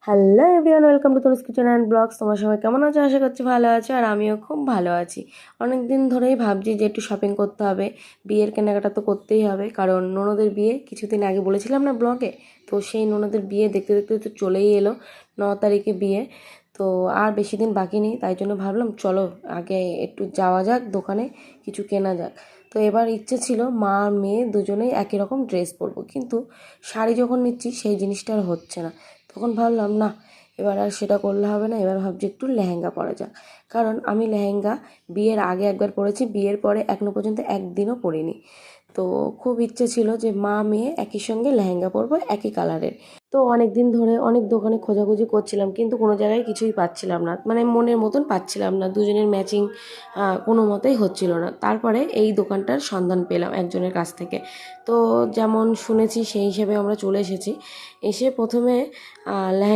Hello everyone, welcome to Tanuj kitchen and blogs. তোমার সবাই কেমন আছো? আশা করছি ভালো আছো, আর আমিও খুব ভালো আছি। অনেক দিন ধরেই ভাবছি যে একটু শপিং করতে হবে, বিয়ের কেনাকাটা তো করতেই হবে, কারণ ননদের বিয়ে কিছুদিন আগে বলেছিলাম না ব্লগে, তো সেই ননদের বিয়ে দেখতে দেখতে তো চলেই এলো। 9 তারিখে বিয়ে, তো আর বেশি দিন বাকি নেই, তাই জন্য ভাবলাম চলো আগে একটু যাওয়া যাক দোকানে, কিছু কেনা যাক। তো এবার ইচ্ছে ছিল মা আর মেয়ে দুজনেই একই রকম ড্রেস পরবো, কিন্তু শাড়ি যখন নিচ্ছি সেই জিনিসটা আর হচ্ছে না। তখন ভাবলাম না, এবার আর সেটা করলে হবে না, এবার ভাবছি একটু লেহেঙ্গা পরা যাক। কারণ আমি লেহেঙ্গা বিয়ের আগে একবার পরেছি, বিয়ের পরে এখনো পর্যন্ত একদিনও পরিনি। তো খুব ইচ্ছে ছিল যে মা মেয়ে একই সঙ্গে লেহেঙ্গা পরবো, একই কালারের। তো অনেক দিন ধরে অনেক দোকানে খোঁজাখুঁজি করছিলাম, কিন্তু কোনো জায়গায় কিছুই পাচ্ছিলাম না, মানে মনের মতন পাচ্ছিলাম না, দুজনের ম্যাচিং কোনো মতেই হচ্ছিল না। তারপরে এই দোকানটার সন্ধান পেলাম একজনের কাছ থেকে। তো যেমন শুনেছি সেই হিসেবে আমরা চলে এসেছি। এসে প্রথমে লেহেঙ্গা